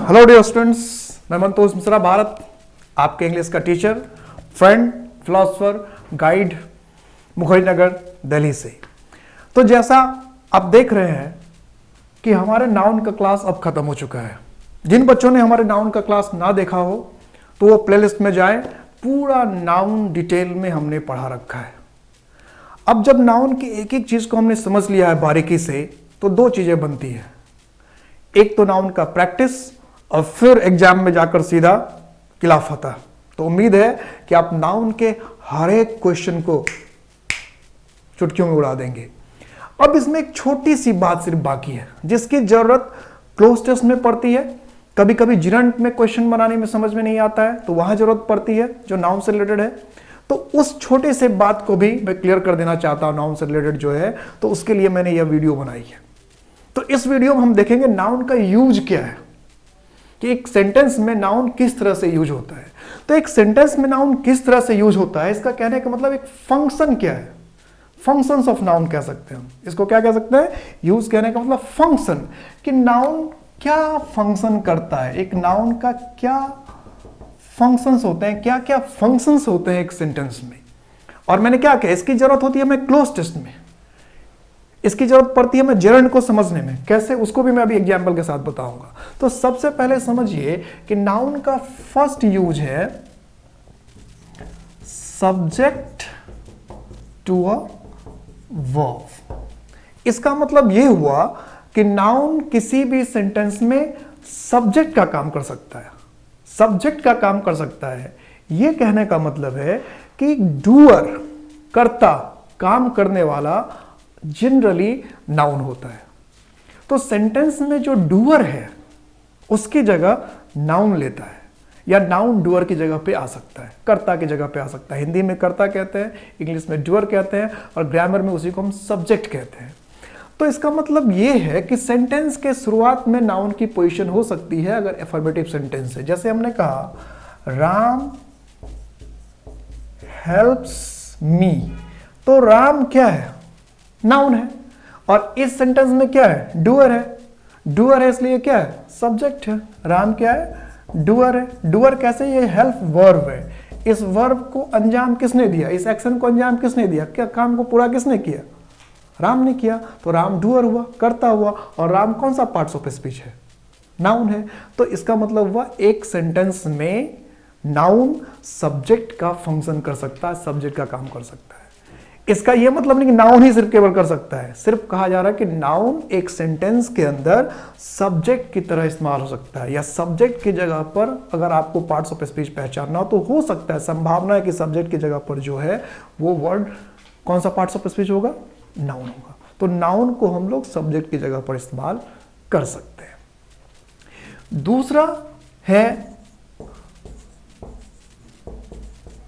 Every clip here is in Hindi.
हेलो डियर स्टूडेंट्स, मैं मंतोष मिश्रा भारत, आपके इंग्लिश का teacher, friend, philosopher, guide, Mukherjee Delhi से। तो जैसा आप देख रहे हैं कि हमारे नाउन का क्लास अब खत्म हो चुका है। जिन बच्चों ने हमारे नाउन का क्लास ना देखा हो तो वो प्लेलिस्ट में जाएं, पूरा नाउन डिटेल में हमने पढ़ा रखा है। अब जब नाउन की एक एक चीज को हमने समझ लिया है बारीकी से, तो दो चीजें बनती है। एक तो नाउन का प्रैक्टिस और फिर एग्जाम में जाकर सीधा खिलाफ आता। तो उम्मीद है कि आप नाउन के हर एक क्वेश्चन को चुटकियों में उड़ा देंगे। अब इसमें एक छोटी सी बात सिर्फ बाकी है जिसकी जरूरत क्लोज टेस्ट में पड़ती है। कभी कभी जिरंट में क्वेश्चन बनाने में समझ में नहीं आता है तो वहां जरूरत पड़ती है जो नाउन से रिलेटेड है। तो उस छोटे से बात को भी मैं क्लियर कर देना चाहता हूं नाउन से रिलेटेड जो है, तो उसके लिए मैंने यह वीडियो बनाई है। तो इस वीडियो में हम देखेंगे नाउन का यूज क्या है, कि एक सेंटेंस में नाउन किस तरह से यूज होता है। तो एक सेंटेंस में नाउन किस तरह से यूज होता है, इसका कहने का मतलब एक फंक्शन क्या है, फंक्शंस ऑफ नाउन कह सकते हैं हम इसको। क्या कह सकते हैं? यूज कहने का मतलब फंक्शन, कि नाउन क्या फंक्शन करता है, एक नाउन का क्या फंक्शंस होते हैं, क्या क्या फंक्शंस होते हैं एक सेंटेंस में। और मैंने क्या कहा, इसकी जरूरत होती है हमें क्लोज टेस्ट में, इसकी जरूरत पड़ती है हमें जेरंड को समझने में। कैसे, उसको भी मैं अभी एग्जाम्पल के साथ बताऊंगा। तो सबसे पहले समझिए कि नाउन का फर्स्ट यूज है सब्जेक्ट टू अ वर्ब। इसका मतलब यह हुआ कि नाउन किसी भी सेंटेंस में सब्जेक्ट का काम कर सकता है, सब्जेक्ट का काम कर सकता है। यह कहने का मतलब है कि डूअर, कर्ता, काम करने वाला जनरली नाउन होता है। तो सेंटेंस में जो डूअर है उसकी जगह नाउन लेता है, या नाउन डूअर की जगह पे आ सकता है, कर्ता की जगह पे आ सकता है। हिंदी में कर्ता कहते हैं, इंग्लिश में डूअर कहते हैं, और ग्रामर में उसी को हम सब्जेक्ट कहते हैं। तो इसका मतलब यह है कि सेंटेंस के शुरुआत में नाउन की पोजीशन हो सकती है अगर एफर्मेटिव सेंटेंस है। जैसे हमने कहा राम हेल्प्स मी, तो राम क्या है? नाउन है। और इस सेंटेंस में क्या है? डूअर है। डूअर है इसलिए क्या है? सब्जेक्ट है। राम क्या है? डूअर है। डूअर कैसे? ये हेल्प वर्ब है। इस वर्ब को अंजाम किसने दिया, इस एक्शन को अंजाम किसने दिया, क्या काम को पूरा किसने किया? राम ने किया। तो राम डूअर हुआ, कर्ता हुआ। और राम कौन सा पार्ट्स ऑफ स्पीच है? नाउन है। तो इसका मतलब हुआ एक सेंटेंस में नाउन सब्जेक्ट का फंक्शन कर सकता है, सब्जेक्ट का काम कर सकता है। इसका यह मतलब नहीं कि नाउन ही सिर्फ केवल कर सकता है, सिर्फ कहा जा रहा है कि नाउन एक सेंटेंस के अंदर सब्जेक्ट की तरह इस्तेमाल हो सकता है, या सब्जेक्ट की जगह पर अगर आपको पार्ट्स ऑफ स्पीच पहचानना हो सकता है, संभावना है कि सब्जेक्ट की जगह पर जो है वो वर्ड कौन सा पार्ट्स ऑफ स्पीच होगा? नाउन होगा। तो नाउन को हम लोग सब्जेक्ट की जगह पर इस्तेमाल कर सकते हैं। दूसरा है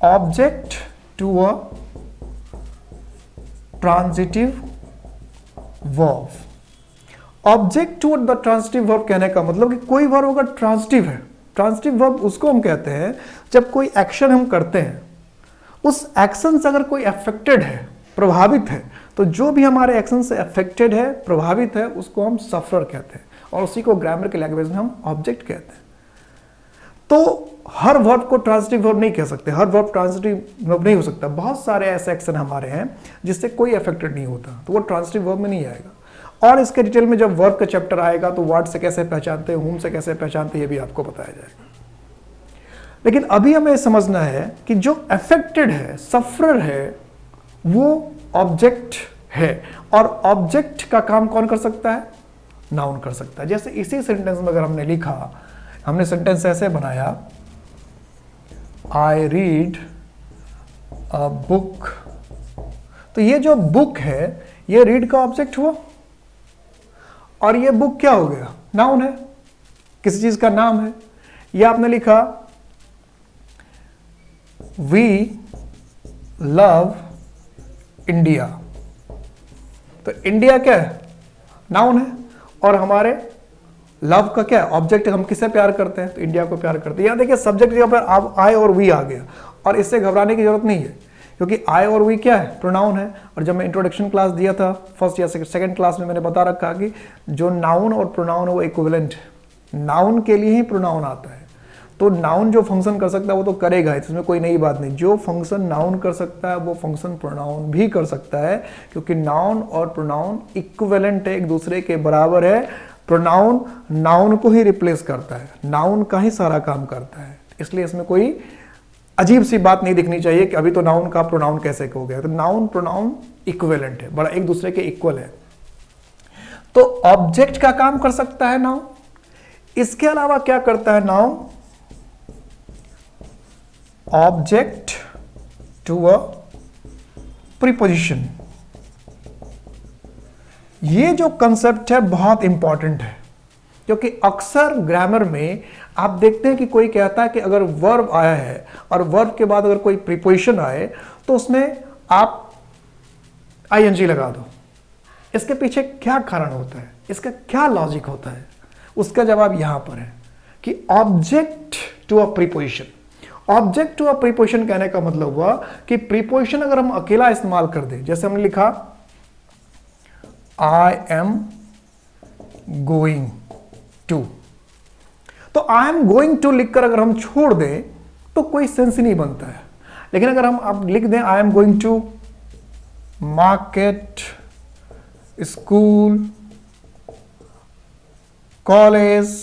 object to a transitive verb. Object to the transitive verb कहने का मतलब कि कोई वर्ब अगर ट्रांजिटिव है, ट्रांजिटिव वर्ब उसको हम कहते हैं जब कोई एक्शन हम करते हैं, उस एक्शन से अगर कोई अफेक्टेड है, प्रभावित है, तो जो भी हमारे एक्शन से अफेक्टेड है, प्रभावित है, उसको हम सफरर कहते हैं, और उसी को ग्रामर के लैंग्वेज में हम ऑब्जेक्ट कहते हैं। तो हर वर्ब को ट्रांजिटिव वर्ब नहीं कह सकते, हर वर्ब ट्रांजिटिव वर्ब नहीं हो सकता। बहुत सारे ऐसे एक्शन हमारे हैं जिससे कोई अफेक्टेड नहीं होता, तो वो ट्रांजिटिव वर्ब में नहीं आएगा। और इसके डिटेल में जब वर्ब का चैप्टर आएगा तो वर्ड से कैसे पहचानते हैं, हुम से कैसे पहचानते हैं, ये भी आपको बताया जाएगा। लेकिन अभी हमें समझना है कि जो अफेक्टेड है, सफरर है, वो ऑब्जेक्ट है। और ऑब्जेक्ट का काम कौन कर सकता है? नाउन कर सकता है। जैसे इसी सेंटेंस में अगर हमने लिखा, हमने सेंटेंस ऐसे बनाया, आई रीड अ बुक, तो ये जो बुक है ये रीड का ऑब्जेक्ट हुआ, और ये बुक क्या हो गया? नाउन है, किसी चीज का नाम है। ये आपने लिखा वी लव इंडिया, तो इंडिया क्या है? नाउन है। और हमारे लव का क्या है? ऑब्जेक्ट। हम किससे प्यार करते हैं? तो इंडिया को प्यार करते हैं। यहां देखिए सब्जेक्ट के ऊपर आप आई और वी आ गया, और इससे घबराने की जरूरत नहीं है, क्योंकि आई और वी क्या है? प्रोनाउन है। और जब मैं इंट्रोडक्शन क्लास दिया था फर्स्ट या सेकंड क्लास में, मैंने बता रखा कि जो नाउन और प्रोनाउन है वो इक्विवेलेंट, नाउन के लिए ही प्रोनाउन आता है। तो नाउन जो फंक्शन कर सकता है वो तो करेगा ही, इसमें कोई नई बात नहीं। जो फंक्शन नाउन कर सकता है वो फंक्शन प्रोनाउन भी कर सकता है, क्योंकि नाउन और प्रोनाउन इक्विवेलेंट है, एक दूसरे के बराबर है। प्रोनाउन नाउन को ही रिप्लेस करता है, नाउन का ही सारा काम करता है, इसलिए इसमें कोई अजीब सी बात नहीं दिखनी चाहिए कि अभी तो नाउन का प्रोनाउन कैसे हो गया। तो नाउन प्रोनाउन इक्विवेलेंट है, बड़ा एक दूसरे के इक्वल है। तो ऑब्जेक्ट का काम कर सकता है नाउन। इसके अलावा क्या करता है noun? Object to a preposition. ये जो कंसेप्ट है बहुत इंपॉर्टेंट है, क्योंकि अक्सर ग्रामर में आप देखते हैं कि कोई कहता है कि अगर वर्ब आया है और वर्ब के बाद अगर कोई प्रीपोजिशन आए तो उसमें आप आईएनजी लगा दो। इसके पीछे क्या कारण होता है, इसका क्या लॉजिक होता है? उसका जवाब यहां पर है कि object to a preposition. Object to a preposition कहने का मतलब हुआ कि प्रीपोजिशन अगर हम अकेला इस्तेमाल कर दें, जैसे हमने लिखा आई एम गोइंग टू, तो आई एम गोइंग टू लिखकर अगर हम छोड़ दें तो कोई सेंस ही नहीं बनता है। लेकिन अगर हम अब लिख दें I am going to market, school, college,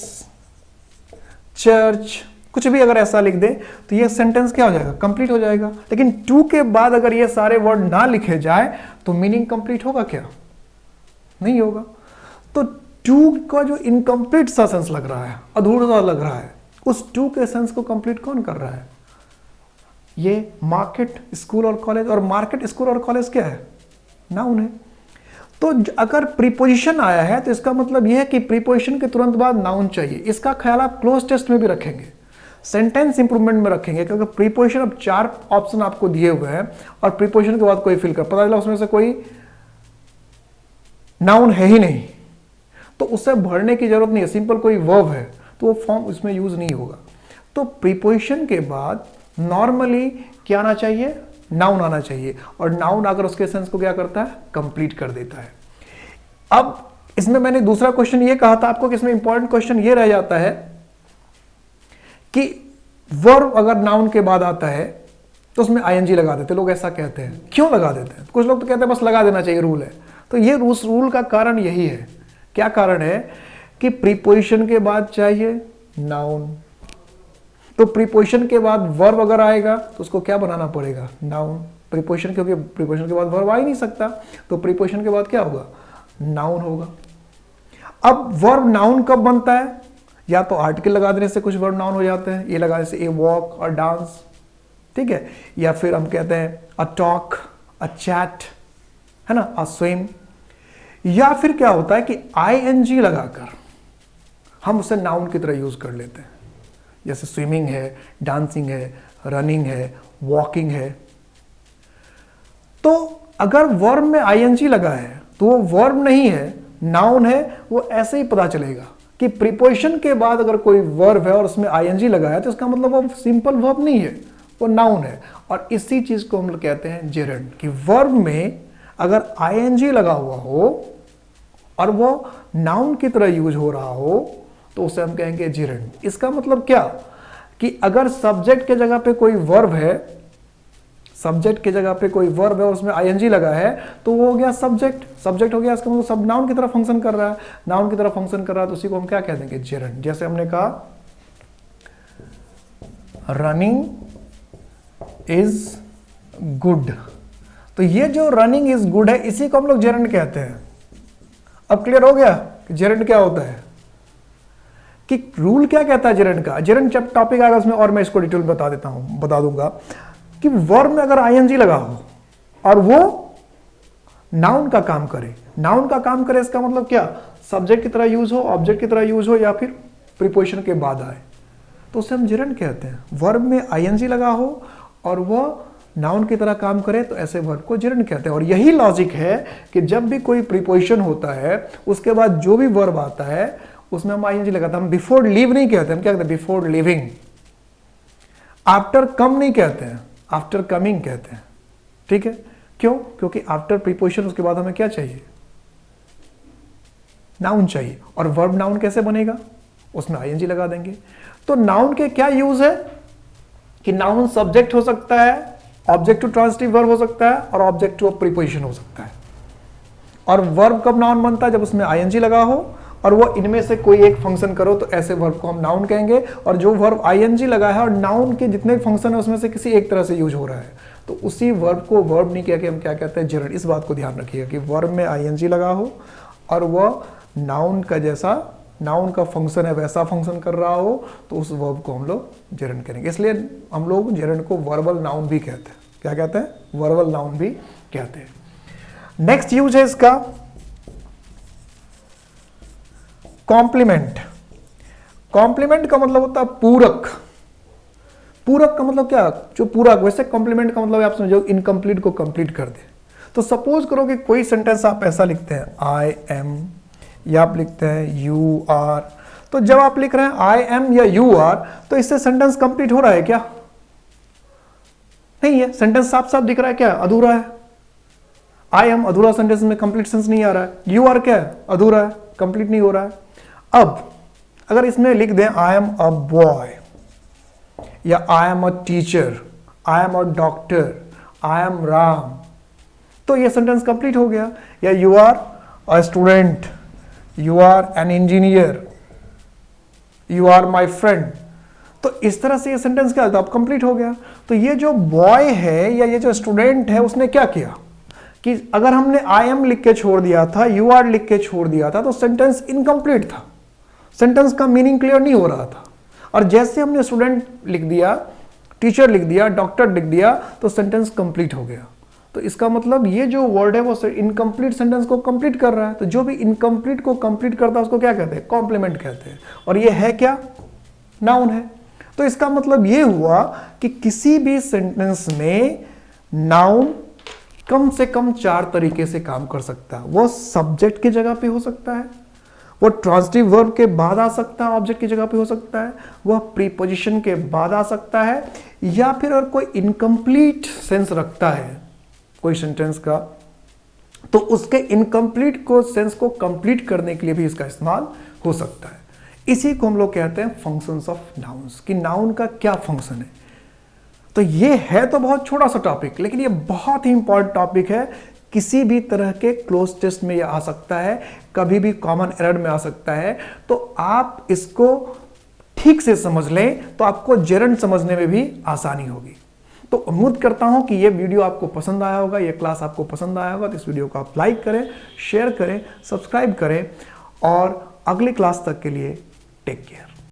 church, कुछ भी अगर ऐसा लिख दें तो ये सेंटेंस क्या हो जाएगा? कंप्लीट हो जाएगा। लेकिन टू के बाद अगर ये सारे वर्ड ना लिखे जाए तो मीनिंग कंप्लीट होगा क्या? नहीं होगा। तो टू का जो इनकम्प्लीट सा सेंस लग रहा है, अधूरा लग रहा है, उस टू के सेंस को कंप्लीट कौन कर रहा है? ये मार्केट, स्कूल और कॉलेज। और मार्केट, स्कूल और कॉलेज क्या है? नाउन है। तो अगर प्रीपोजिशन आया है तो इसका मतलब यह है कि प्रीपोजिशन के तुरंत बाद नाउन चाहिए। इसका ख्याल आप क्लोज टेस्ट में भी रखेंगे, सेंटेंस इंप्रूवमेंट में रखेंगे, क्योंकि प्रीपोजिशन अब 4 ऑप्शन आपको दिए हुए हैं और प्रीपोजिशन के बाद कोई फिल कर, पता चला उसमें से कोई नाउन है ही नहीं, तो उससे भरने की जरूरत नहीं है, सिंपल कोई वर्ब है तो वो फॉर्म उसमें यूज नहीं होगा। तो प्रीपोजिशन के बाद नॉर्मली क्या आना चाहिए? नाउन आना चाहिए, और नाउन आकर उसके सेंस को क्या करता है? कंप्लीट कर देता है। अब इसमें मैंने दूसरा क्वेश्चन ये कहा था आपको कि इसमें इंपॉर्टेंट क्वेश्चन ये रह जाता है कि वर्ब अगर नाउन के बाद आता है तो उसमें आईएनजी लगा देते। लोग ऐसा कहते हैं, क्यों लगा देते हैं? कुछ लोग तो कहते हैं बस लगा देना चाहिए, रूल है। तो ये रूल का कारण यही है। क्या कारण है? कि प्रीपोजिशन के बाद चाहिए नाउन, तो प्रीपोजिशन के बाद वर्ब अगर आएगा तो उसको क्या बनाना पड़ेगा? नाउन। प्रीपोजिशन, क्योंकि प्रीपोजिशन के बाद वर्ब आ ही नहीं सकता, तो प्रीपोजिशन के बाद क्या होगा? नाउन होगा। अब वर्ब नाउन कब बनता है? या तो आर्टिकल लगा देने से कुछ वर्ब नाउन हो जाते हैं, ये लगाने से ए वॉक और डांस, ठीक है, या फिर हम कहते हैं अ टॉक, अ चैट, है ना, अ स्विम। या फिर क्या होता है कि आईएनजी लगाकर हम उसे नाउन की तरह यूज कर लेते हैं, जैसे स्विमिंग है, डांसिंग है, रनिंग है, वॉकिंग है। तो अगर वर्ब में आईएनजी लगा है तो वो वर्ब नहीं है, नाउन है। वो ऐसे ही पता चलेगा कि प्रीपोजिशन के बाद अगर कोई वर्ब है और उसमें आईएनजी लगा है तो इसका मतलब वो सिंपल वर्ब नहीं है, वो नाउन है। और इसी चीज को हम लोग कहते हैं जेरेंड, कि वर्ब में अगर आईएनजी लगा हुआ हो और वो नाउन की तरह यूज हो रहा हो तो उसे हम कहेंगे जेरेंड। इसका मतलब क्या? कि अगर सब्जेक्ट के जगह पे कोई वर्ब है, सब्जेक्ट के जगह पे कोई वर्ब है और उसमें आईएनजी लगा है तो वो हो गया सब्जेक्ट। सब्जेक्ट हो गया, इसका मतलब सब नाउन की तरह फंक्शन कर रहा है। नाउन की तरह फंक्शन कर रहा है तो उसी को हम क्या कह देंगे? जेरेंड। जैसे हमने कहा रनिंग इज गुड, तो ये जो रनिंग इज गुड है इसी को हम लोग जेरेंड कहते हैं। अब क्लियर हो गया कि जेरेंड क्या होता है, कि रूल क्या कहता है जेरेंड का। जेरेंड जब टॉपिक आएगा उसमें और मैं इसको डिटेल में बता दूंगा कि वर्ब में अगर आईएनजी लगा हो और वो नाउन का काम करे, नाउन का काम करे इसका मतलब क्या? सब्जेक्ट की तरह यूज हो, ऑब्जेक्ट की तरह यूज हो, या फिर प्रीपोजिशन के बाद आए, तो उसे हम जेरेंड कहते हैं। वर्ब में आईएनजी लगा हो और वो नाउन की तरह काम करे तो ऐसे वर्ब को जेरेंड कहते हैं। और यही लॉजिक है कि जब भी कोई प्रीपोजिशन होता है उसके बाद जो भी वर्ब आता है उसमें हम आईएनजी लगाते हैं। हम बिफोर लीव नहीं कहते, हम क्या कहते हैं? Before living. आफ्टर कम नहीं कहते हैं, आफ्टर कमिंग कहते हैं, ठीक है। क्यों? क्योंकि आफ्टर प्रीपोजिशन उसके बाद हमें क्या चाहिए? नाउन चाहिए। और वर्ब नाउन कैसे बनेगा? उसमें आईएनजी लगा देंगे। तो नाउन के क्या यूज है कि नाउन सब्जेक्ट हो सकता है, ऑब्जेक्ट टू ट्रांसिटिव वर्ब हो सकता है और ऑब्जेक्ट टू प्रीपोजिशन हो सकता है। और वर्ब कब नाउन बनता है? जब उसमें आईएनजी लगा हो और वो इनमें से कोई एक फंक्शन करो तो ऐसे वर्ब को हम नाउन कहेंगे। और जो वर्ब आईएनजी लगा है और नाउन के जितने फंक्शन है उसमें से किसी एक तरह से यूज हो रहा है तो उसी वर्ब को वर्ब नहीं कह के हम क्या कहते हैं? जेरंड। इस बात को ध्यान रखिएगा कि वर्ब में आईएनजी लगा हो और वह नाउन का जैसा नाउन का फंक्शन है वैसा फंक्शन कर रहा हो तो उस वर्ब को हम लोग जेरंड करेंगे। इसलिए हम लोग जेरंड को वर्बल नाउन भी कहते हैं। क्या कहते हैं? वर्बल नाउन भी कहते हैं। नेक्स्ट यूज है इसका कॉम्प्लीमेंट। कॉम्प्लीमेंट का मतलब होता है पूरक। पूरक का मतलब क्या? जो पूरक। वैसे कॉम्प्लीमेंट का मतलब आप समझो इनकम्प्लीट को कंप्लीट कर दे। तो सपोज करो कि कोई सेंटेंस आप ऐसा लिखते हैं आई एम या आप लिखते हैं यू आर। तो जब आप लिख रहे हैं आई एम या यू आर तो इससे सेंटेंस कंप्लीट हो रहा है क्या? नहीं है। सेंटेंस साफ साफ दिख रहा है क्या? अधूरा है। आई एम अधूरा सेंटेंस में कंप्लीट सेंस नहीं आ रहा है। यू आर क्या है? अधूरा है, कंप्लीट नहीं हो रहा है। अब अगर इसमें लिख दें आई एम अ बॉय या I am a teacher, I am a doctor, I am Ram, तो ये सेंटेंस कंप्लीट हो गया। या you are a student, you are an engineer, you are my friend. तो इस तरह से ये सेंटेंस क्या होता है? अब कंप्लीट हो गया। तो ये जो बॉय है या ये जो स्टूडेंट है उसने क्या किया कि अगर हमने आई एम लिख के छोड़ दिया था, यू आर लिख के छोड़ दिया था तो सेंटेंस इनकम्प्लीट था, सेंटेंस का मीनिंग क्लियर नहीं हो रहा था। और जैसे हमने स्टूडेंट लिख दिया, टीचर लिख दिया, डॉक्टर लिख दिया तो सेंटेंस कंप्लीट हो गया। तो इसका मतलब ये जो वर्ड है वो इनकम्प्लीट सेंटेंस को कंप्लीट कर रहा है। तो जो भी इनकम्प्लीट को कंप्लीट करता है उसको क्या कहते हैं? कॉम्प्लीमेंट कहते हैं। और ये है क्या? नाउन है। तो इसका मतलब ये हुआ कि किसी भी सेंटेंस में नाउन कम से कम 4 तरीके से काम कर सकता है। वो सब्जेक्ट की जगह पे हो सकता है, वो ट्रांसिटिव वर्ब के बाद आ सकता है, ऑब्जेक्ट की जगह पे हो सकता है, वह प्रीपोजिशन के बाद आ सकता है, या फिर अगर कोई इनकम्प्लीट सेंस रखता है कोई सेंटेंस का तो उसके इनकम्प्लीट को सेंस को कंप्लीट करने के लिए भी इसका इस्तेमाल हो सकता है। इसी को हम लोग कहते हैं फंक्शंस ऑफ नाउन्स, कि नाउन का क्या फंक्शन है। तो ये है तो बहुत छोटा सा टॉपिक, लेकिन ये बहुत ही इंपॉर्टेंट टॉपिक है। किसी भी तरह के क्लोज टेस्ट में ये आ सकता है, कभी भी कॉमन एरर में आ सकता है। तो आप इसको ठीक से समझ लें तो आपको जेरंड समझने में भी आसानी होगी। तो उम्मीद करता हूं कि ये वीडियो आपको पसंद आया होगा, ये क्लास आपको पसंद आया होगा। तो इस वीडियो को आप लाइक करें, शेयर करें, सब्सक्राइब करें और अगली क्लास तक के लिए टेक केयर।